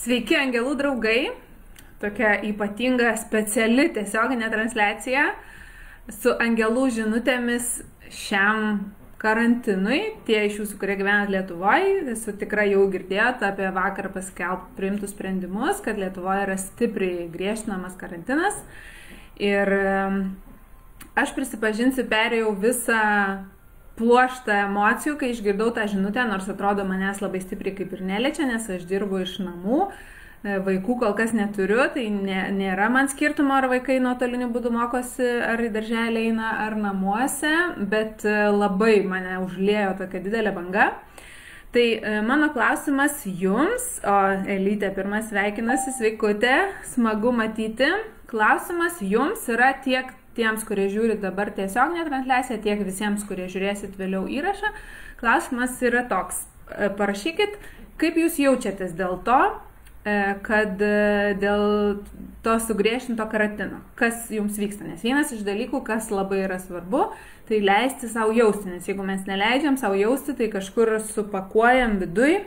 Sveiki, angelų draugai. Tokia ypatinga speciali tiesioginė transliacija su angelų žinutėmis šiam karantinui. Tie iš jūsų, kurie gyvenat Lietuvoje, esu tikrai jau girdėjot apie vakar priimtus sprendimus, kad Lietuvoje yra stipriai griežtinamas karantinas. Ir aš prisipažinsiu, perėjau visą pluoštą emocijų, kai išgirdau tą žinutę, nors atrodo manęs labai stipriai kaip ir neliečia, nes aš dirbu iš namų. Vaikų kol kas neturiu, tai nėra man skirtumo, ar vaikai nuotoliniu būdu mokosi, ar į darželį eina, ar namuose, bet labai mane užliejo tokia didelė banga. Tai mano klausimas jums, o Elytė pirmas sveikinasi, sveikutė, smagu matyti. Klausimas jums yra tiek tiems, kurie žiūri dabar tiesioginę transliaciją, tiek visiems, kurie žiūrėsit vėliau įrašą. Klausimas yra toks. Parašykit, kaip jūs jaučiatės dėl to, kad dėl to sugriežtinto karantino, kas jums vyksta. Nes vienas iš dalykų, kas labai yra svarbu, tai leisti savo jausti. Nes jeigu mes neleidžiam savo jausti, tai kažkur supakuojam viduj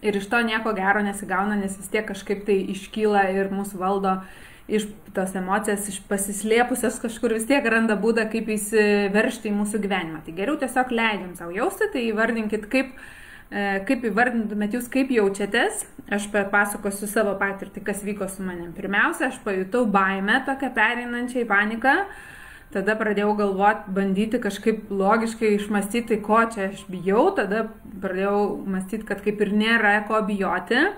ir iš to nieko gero nesigauna, nes vis tiek kažkaip tai iškyla ir mūsų valdo iš tos emocijas, iš pasislėpusios kažkur vis tiek randa būdą, kaip įsiveržti į mūsų gyvenimą. Tai geriau tiesiog leidžiam savo jausti, tai įvardinkit, kaip įvardintumėt jūs, kaip jaučiatės. Aš papasakosiu savo patirtį, kas vyko su manim. Pirmiausia, aš pajutau baimę, tokią pereinančią į paniką. Tada pradėjau galvoti, bandyti kažkaip logiškai išmastyti, ko čia aš bijau. Tada pradėjau mąstyti, kad kaip ir nėra ko bijoti.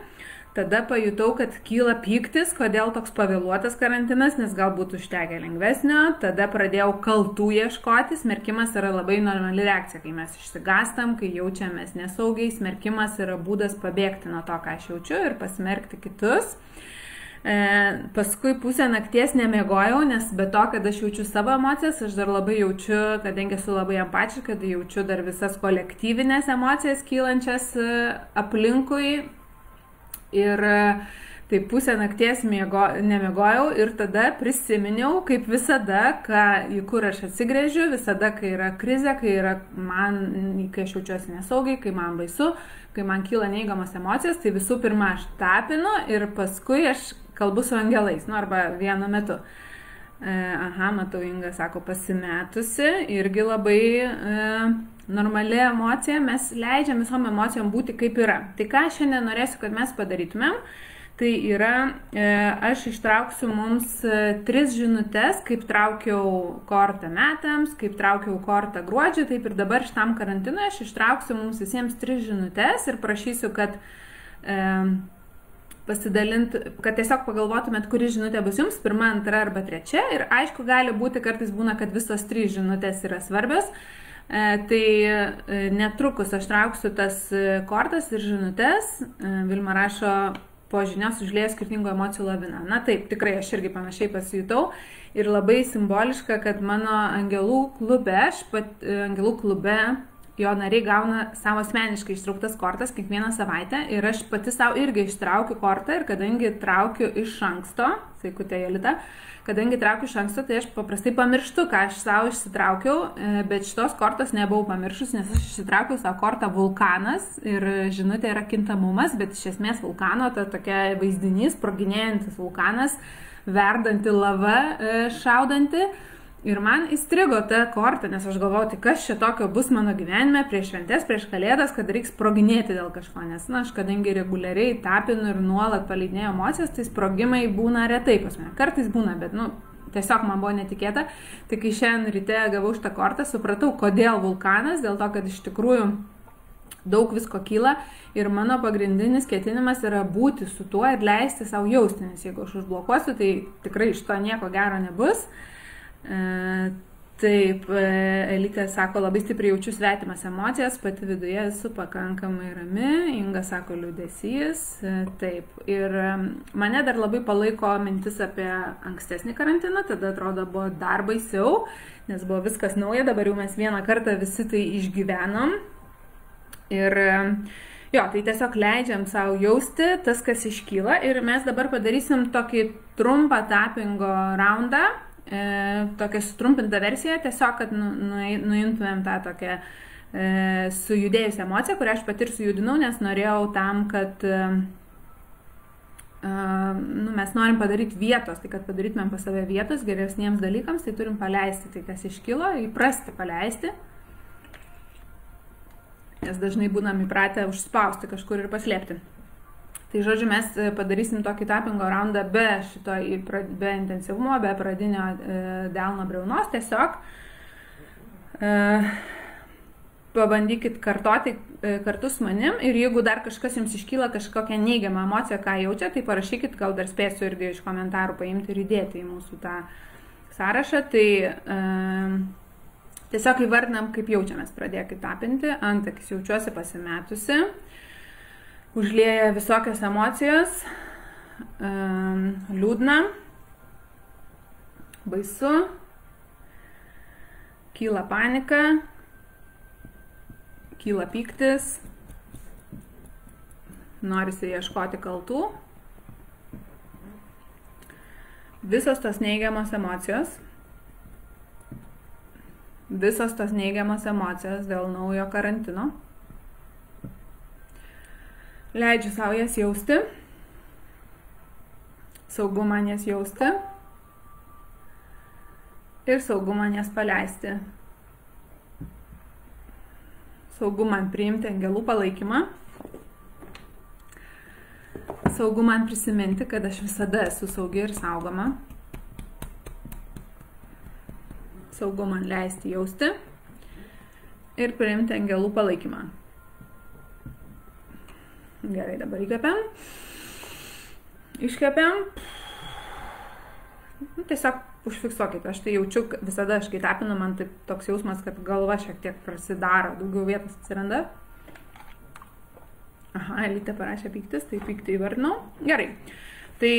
Tada pajutau, kad kyla pyktis, kodėl toks pavėluotas karantinas, nes galbūt užtekė lengvesnio. Tada pradėjau kaltų ieškoti. Smerkimas yra labai normali reakcija, kai mes išsigastam, kai jaučiamės nesaugiai. Smerkimas yra būdas pabėgti nuo to, ką aš jaučiu ir pasmerkti kitus. Paskui pusę nakties nemiegojau, nes be to, kad aš jaučiu savo emocijas, aš dar labai jaučiu, kadangi esu labai empatiška, kad jaučiu dar visas kolektyvinės emocijas kylančias aplinkui. Ir tai pusę nakties nemiegojau ir tada prisiminiau, kaip visada, į kur aš atsigręžiu, visada, kai yra krizė, kai aš jaučiuosi nesaugiai, kai man baisu, kai man kyla neigiamos emocijos, tai visų pirma aš tapinu ir paskui aš kalbu su angelais, arba vienu metu. Matau, Inga sako, pasimetusi, irgi labai normali emocija, mes leidžiam visom emocijom būti kaip yra. Tai ką šiandien norėsiu, kad mes padarytumėm, tai yra, aš ištrauksiu mums 3 žinutes, kaip traukiau kortą metams, kaip traukiau kortą gruodžiui, taip ir dabar šitam karantinui aš ištrauksiu mums visiems 3 žinutes ir prašysiu, kad kad tiesiog pagalvotumėt, kuri žinutė bus jums, 1, 2 arba 3. Ir aišku, gali būti, kartais būna, kad visos 3 žinutės yra svarbios. Tai netrukus aš trauksiu tas kortas ir žinutės. Vilma rašo, po žinios užlieja skirtingų emocijų lavina. Na taip, tikrai aš irgi panašiai pasijutau. Ir labai simboliška, kad mano angelų klube jo nariai gauna savo asmeniškai ištrauktas kortas kiekvieną savaitę ir aš pati savo irgi ištraukiu kortą ir kadangi traukiu iš anksto, sveikutė Jolita, kadangi traukiu iš anksto, tai aš paprastai pamirštu, ką aš savo išsitraukiau, bet šitos kortos nebuvau pamiršus, nes aš išsitraukiau savo kortą vulkanas ir žinutė yra kintamumas, bet iš esmės vulkano, ta tokia vaizdinys, sproginėjantis vulkanas, verdanti lava, šaudanti. Ir man įstrigo ta korta, nes aš galvojau, tai kas čia tokio bus mano gyvenime prieš šventes, prieš kalėdas, kad reiks sproginėti dėl kažko. Nes, aš kadangi reguliariai tapinu ir nuolat paleidinėjau emocijas, tai sprogimai būna retai pas mane. Kartais būna, bet, tiesiog man buvo netikėta. Tai kai šiandien ryte gavau šitą kortą, supratau, kodėl vulkanas, dėl to, kad iš tikrųjų daug visko kyla. Ir mano pagrindinis ketinimas yra būti su tuo ir leisti savo jausti, nes jeigu aš užblokuosiu, tai tikrai iš to nieko gero nebus. Taip, Elytė sako, labai stipriai jaučiu svetimas emocijas, pati viduje esu pakankamai rami, Inga sako, liūdesys, taip. Ir mane dar labai palaiko mintis apie ankstesnį karantiną, tada atrodo buvo dar baisiau, nes buvo viskas nauja, dabar jau mes vieną kartą visi tai išgyvenom. Ir tai tiesiog leidžiam savo jausti tas, kas iškyla ir mes dabar padarysim tokį trumpą tapingo raundą. Tokia sutrumpinta versija, tiesiog, kad nuimtumėm tą tokią sujudėjusią emociją, kurią aš pati ir sujudinau, nes norėjau tam, kad mes norim padaryti vietos, tai kad padarytumėm pas save vietos geresniems dalykams, tai turim paleisti tai, kas iškilo, įprasti paleisti. Nes dažnai būnam įpratę užspausti kažkur ir paslėpti. Tai žodžiu, mes padarysim tokį tappingo raundą be intensyvumo, be pradinio delno briaunos, tiesiog pabandykit kartoti kartu su manim ir jeigu dar kažkas jums iškyla kažkokią neigiamą emociją, ką jaučia, tai parašykit, gal dar spėsiu irgi iš komentarų paimti ir įdėti į mūsų tą sąrašą. Tai tiesiog įvardinam, kaip jaučiamės, pradėkit tapinti, antakis jaučiuosi pasimetusi, užlieja visokios emocijos, liūdna, baisu, kyla panika, kyla pyktis, norisi ieškoti kaltų. Visos tos neigiamos emocijos dėl naujo karantino. Leidžiu savo jas jausti, saugu man jas jausti ir saugu man jas paleisti. Saugu man priimti angelų palaikymą. Saugu man prisiminti, kad aš visada esu saugi ir saugoma. Saugu man leisti jausti ir priimti angelų palaikymą. Gerai, dabar įkvepiam. Iškvepiam. Tiesiog užfiksuokit. Aš tai jaučiu visada, aš kai tapinu, man taip toks jausmas, kad galva šiek tiek prasidaro, daugiau vietos atsiranda. Aha, Elytė parašė pyktis, tai pyktį įvardinau. Gerai. Tai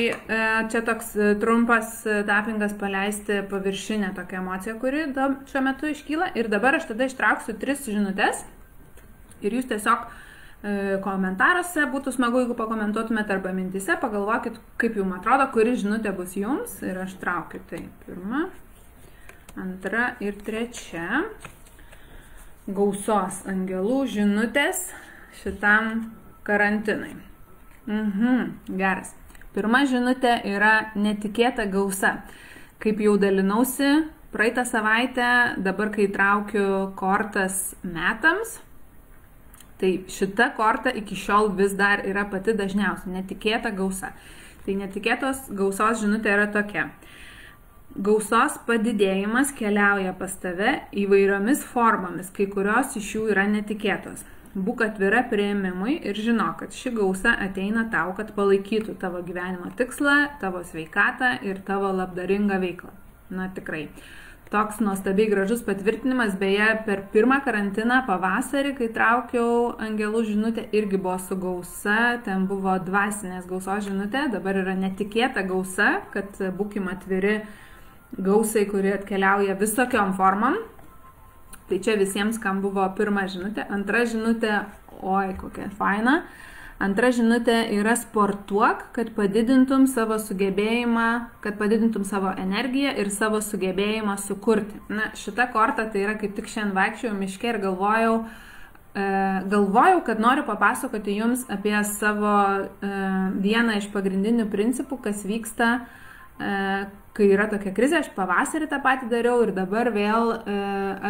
čia toks trumpas tappingas paleisti paviršinę tokią emociją, kuri šiuo metu iškyla. Ir dabar aš tada ištrauksiu 3 žinutes. Ir jūs tiesiog komentaruose būtų smagu, jeigu pakomentuotumėte arba mintise, pagalvokit, kaip jums atrodo, kuri žinutė bus jums. Ir aš traukiu tai 1, 2 ir 3. Gausos angelų žinutės šitam karantinai. Geras. Pirma žinutė yra netikėta gausa. Kaip jau dalinausi praeitą savaitę, dabar kai traukiu kortas metams, tai šita korta iki šiol vis dar yra pati dažniausia, netikėta gausa. Tai netikėtos gausos žinutė yra tokia. Gausos padidėjimas keliauja pas tave įvairiomis formomis, kai kurios iš jų yra netikėtos. Būk atvira priėmimui ir žinok, kad ši gausa ateina tau, kad palaikytų tavo gyvenimo tikslą, tavo sveikatą ir tavo labdaringą veiklą. Na tikrai. Toks nuostabiai gražus patvirtinimas, beje, per pirmą karantiną pavasarį, kai traukiau angelų žinutę, irgi buvo su gausa, ten buvo dvasinės gausos žinutė, dabar yra netikėta gausa, kad būkim atviri gausai, kuri atkeliauja visokiom formom. Tai čia visiems, kam buvo pirma žinutė. Antra žinutė, oi, kokia faina. Antra žinutė yra sportuok, kad padidintum savo sugebėjimą, kad padidintum savo energiją ir savo sugebėjimą sukurti. Na, šita korta tai yra kaip tik šiandien vaikščiojau miške ir galvojau, kad noriu papasakoti jums apie savo vieną iš pagrindinių principų, kas vyksta, kai yra tokia krizė. Aš pavasarį tą patį dariau ir dabar vėl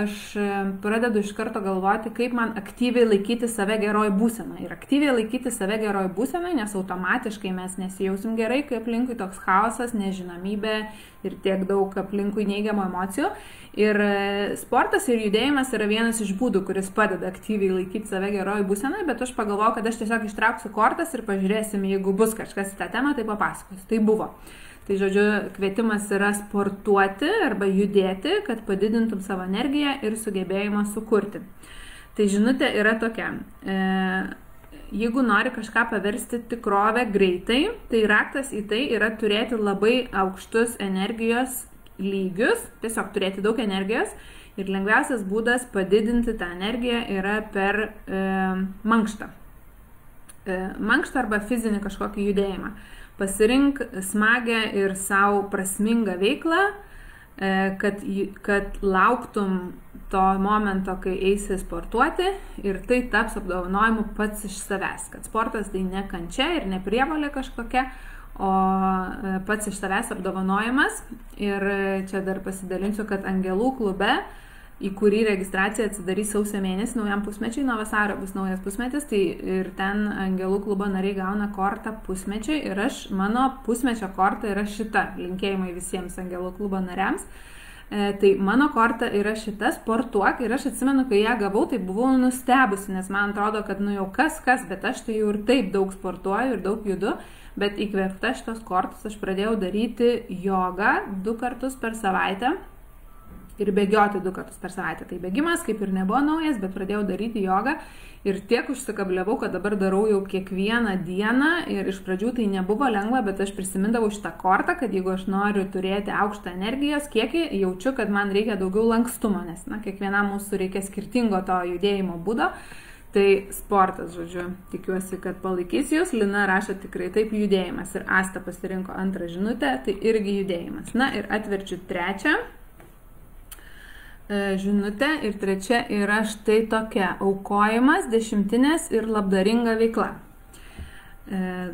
aš pradedu iš karto galvoti, kaip man aktyviai laikyti save geroj būsenai. Ir aktyviai laikyti save geroj būsenai, nes automatiškai mes nesijausim gerai, kai aplinkui toks chaosas, nežinomybė ir tiek daug aplinkui neigiamų emocijų. Ir sportas ir judėjimas yra vienas iš būdų, kuris padeda aktyviai laikyti save geroj būsenai, bet aš pagalvojau, kad aš tiesiog ištrauksiu kortas ir pažiūrėsim, jeigu bus kažkas į tą temą, tai papasakosiu. Tai buvo. Tai žodžiu, kvietimas yra sportuoti arba judėti, kad padidintum savo energiją ir sugebėjimą sukurti. Tai žinutė yra tokia. Jeigu nori kažką paversti tikrovę greitai, tai raktas į tai yra turėti labai aukštus energijos lygius, tiesiog turėti daug energijos. Ir lengviausias būdas padidinti tą energiją yra per mankštą. Mankštą arba fizinį kažkokį judėjimą. Pasirink smagę ir savo prasmingą veiklą, kad lauktum to momento, kai eisi sportuoti ir tai taps apdovanojimu pats iš savęs. Kad sportas tai ne kančia ir ne prievolė kažkokia, o pats iš savęs apdovanojimas. Ir čia dar pasidalinsiu, kad Angelų klube, į kurį registracija atsidarys sausio mėnesį naujam pusmečiui, nuo vasario bus naujas pusmetis, tai ir ten Angelų klubo nariai gauna kortą pusmečiui ir mano pusmečio korta yra šita, linkėjimai visiems Angelų klubo nariams. Tai mano korta yra šita, sportuok, ir aš atsimenu, kai ją gavau, tai buvau nustebusi, nes man atrodo, kad jau kas, bet aš tai jau ir taip daug sportuoju ir daug judu, bet įkvėpta šitos kortos aš pradėjau daryti jogą 2 kartus per savaitę. Ir bėgioti 2 kartus per savaitę. Tai bėgimas kaip ir nebuvo naujas, bet pradėjau daryti jogą ir tiek užsikabliavau, kad dabar darau jau kiekvieną dieną ir iš pradžių tai nebuvo lengva, bet aš prisimindavau šitą kortą, kad jeigu aš noriu turėti aukštą energijos kiekį, jaučiu, kad man reikia daugiau lankstumo, nes kiekvienam mūsų reikia skirtingo to judėjimo būdo. Tai sportas, žodžiu, tikiuosi, kad palaikys jūs. Lina rašo tikrai taip, judėjimas. Ir Asta pasirinko antrą žinutę, tai irgi judėjimas. Na ir atverčiu trečią žinutė ir trečia yra štai tokia: aukojimas, dešimtinės ir labdaringa veikla.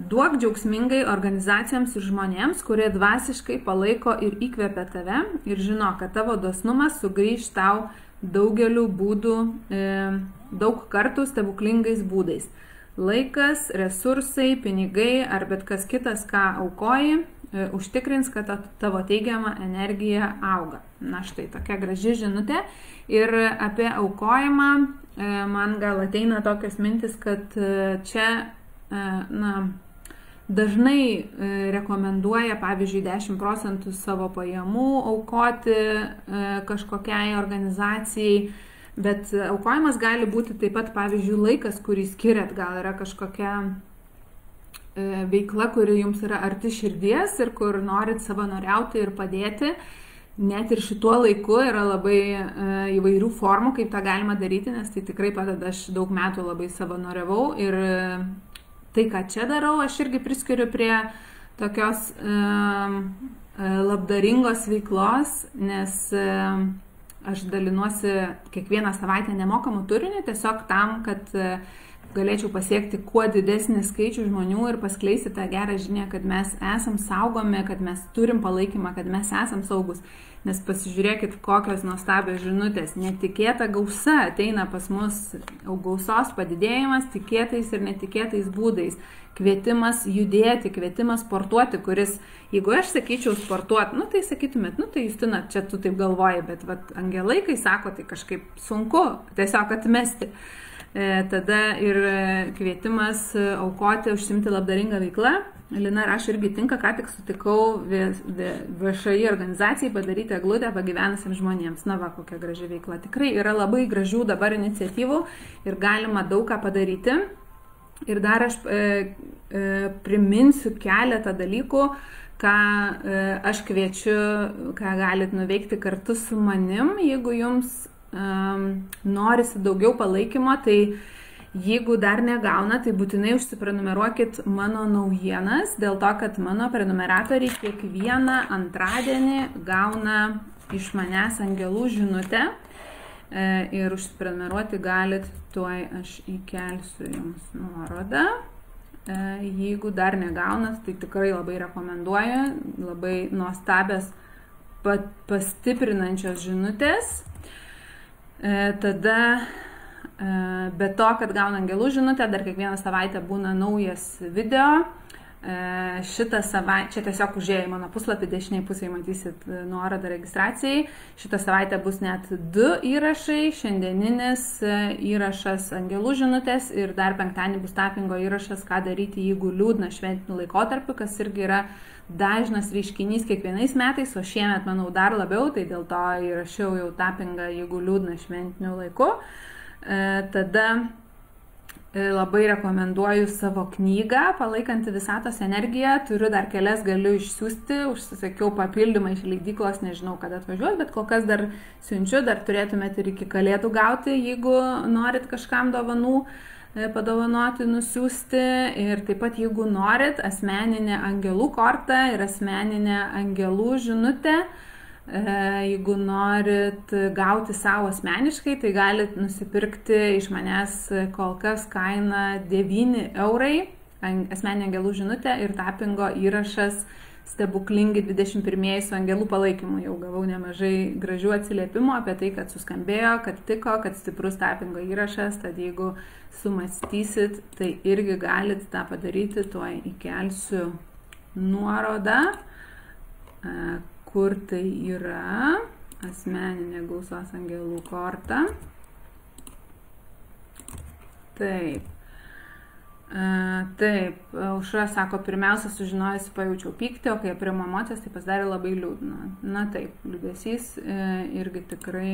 Duok džiaugsmingai organizacijoms ir žmonėms, kurie dvasiškai palaiko ir įkvepia tave, ir žino, kad tavo dosnumas sugrįž tau daugeliu būdų, daug kartų stebuklingais būdais. Laikas, resursai, pinigai ar bet kas kitas, ką aukoji, užtikrins, kad tavo teigiama energija auga. Na štai tokia graži žinutė. Ir apie aukojimą man gal ateina tokios mintis, kad čia dažnai rekomenduoja, pavyzdžiui, 10% savo pajamų aukoti kažkokiai organizacijai, bet aukojimas gali būti taip pat, pavyzdžiui, laikas, kurį skiriat, gal yra kažkokia veikla, kuri jums yra arti širdies ir kur norit savanoriauti ir padėti. Net ir šituo laiku yra labai įvairių formų, kaip tą galima daryti, nes tai tikrai padeda. Aš daug metų labai savanoriavau ir tai, ką čia darau, aš irgi priskiriu prie tokios labdaringos veiklos, nes aš dalinuosi kiekvieną savaitę nemokamų turinių, tiesiog tam, kad galėčiau pasiekti kuo didesnį skaičių žmonių ir paskleisti tą gerą žinią, kad mes esam saugomi, kad mes turim palaikymą, kad mes esam saugus. Nes pasižiūrėkit, kokios nuostabios žinutės. Netikėta gausa ateina pas mus, gausos padidėjimas tikėtais ir netikėtais būdais. Kvietimas judėti, kvietimas sportuoti, kuris, jeigu aš sakyčiau sportuoti, tai sakytumėt, tai Justina, čia tu taip galvoji, bet angelai, kai sako, tai kažkaip sunku tiesiog atmesti. Tada ir kvietimas aukoti, užsimti labdaringą veiklą. Lina rašo, irgi tinka, ką tik sutikau VŠI organizacijai padaryti eglutę pagyvenusiems žmonėms. Na va, kokia graži veikla. Tikrai yra labai gražių dabar iniciatyvų ir galima daug ką padaryti. Ir dar aš priminsiu keletą dalykų, ką aš kviečiu, ką galit nuveikti kartu su manim, jeigu jums norisi daugiau palaikymo. Tai jeigu dar negauna, tai būtinai užsiprenumeruokit mano naujienas, dėl to, kad mano prenumeratoriai kiekvieną antradienį gauna iš manęs angelų žinutę. Ir užsiprenumeruoti galit, tuoj aš įkelsiu jums nuorodą. Jeigu dar negaunat, tai tikrai labai rekomenduoju, labai nuostabios pastiprinančios žinutės. Tada be to, kad gauna angelų žinutę, dar kiekvieną savaitę būna naujas video. Šitą savaitę, čia tiesiog užėję į mano puslapį, dešiniai pusėje matysit nuorodą registracijai. Šitą savaitę bus net 2 įrašai, šiandieninis įrašas angelų žinutės ir dar penktadienį bus tapingo įrašas, ką daryti, jeigu liūdna šventiniu laikotarpiu, kas irgi yra dažnas reiškinys kiekvienais metais, o šiemet, manau, dar labiau, tai dėl to įrašiau jau tapingą, jeigu liūdna šventiniu laiku. Tada labai rekomenduoju savo knygą Palaikanti visatos energiją. Turiu dar kelias, galiu išsiųsti, užsisakiau papildymą iš leidyklos, nežinau, kada atvažiuos, bet kol kas dar siunčiu, dar turėtumėte ir iki Kalėdų gauti, jeigu norit kažkam dovanų padovanoti, nusiųsti. Ir taip pat, jeigu norit asmeninę angelų kortą ir asmeninę angelų žinutę, Jeigu norit gauti savo asmeniškai, tai galit nusipirkti iš manęs kol kas kaina 9 eurai, asmeninė angelų žinutė ir tapingo įrašas stebuklingi 21 su angelų palaikymu. Jau gavau nemažai gražių atsiliepimų apie tai, kad suskambėjo, kad tiko, kad stiprus tapingo įrašas, tad jeigu sumąstysit, tai irgi galit tą padaryti, tuoj įkelsiu nuorodą, kur tai yra asmeninė gausos angelų korta. Taip. Taip, Aušra sako, pirmiausia sužinojusi pajaučiau pyktį, o kai aprimo emocijas, tai pasidarė labai liūdna. Na taip, liūdesys irgi tikrai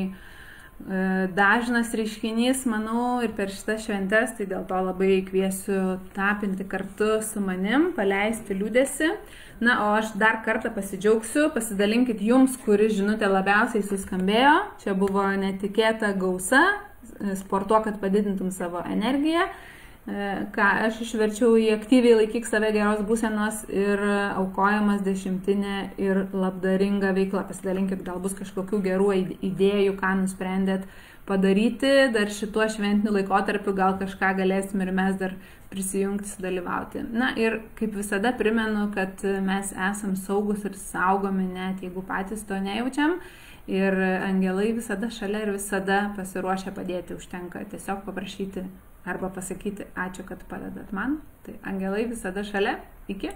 dažnas reiškinys, manau, ir per šitas šventes, tai dėl to labai kviesiu tapinti kartu su manim, paleisti liūdesį. Na, o aš dar kartą pasidžiaugsiu, pasidalinkit jums, kuri žinutė labiausiai suskambėjo. Čia buvo netikėta gausa, sportuok, kad padidintum savo energiją. Ką aš išverčiau į aktyviai laikyk save geros būsenos ir aukojamas dešimtinė ir labdaringa veikla. Pasidalinkit, gal bus kažkokių gerų idėjų, ką nusprendėt padaryti dar šituo šventiniu laikotarpiu, gal kažką galėsim ir mes dar prisijungti, sudalyvauti. Na ir kaip visada primenu, kad mes esam saugus ir saugomi, net jeigu patys to nejaučiam. Ir angelai visada šalia ir visada pasiruošę padėti, užtenka tiesiog paprašyti arba pasakyti ačiū, kad padedat man. Tai angelai visada šalia. Iki.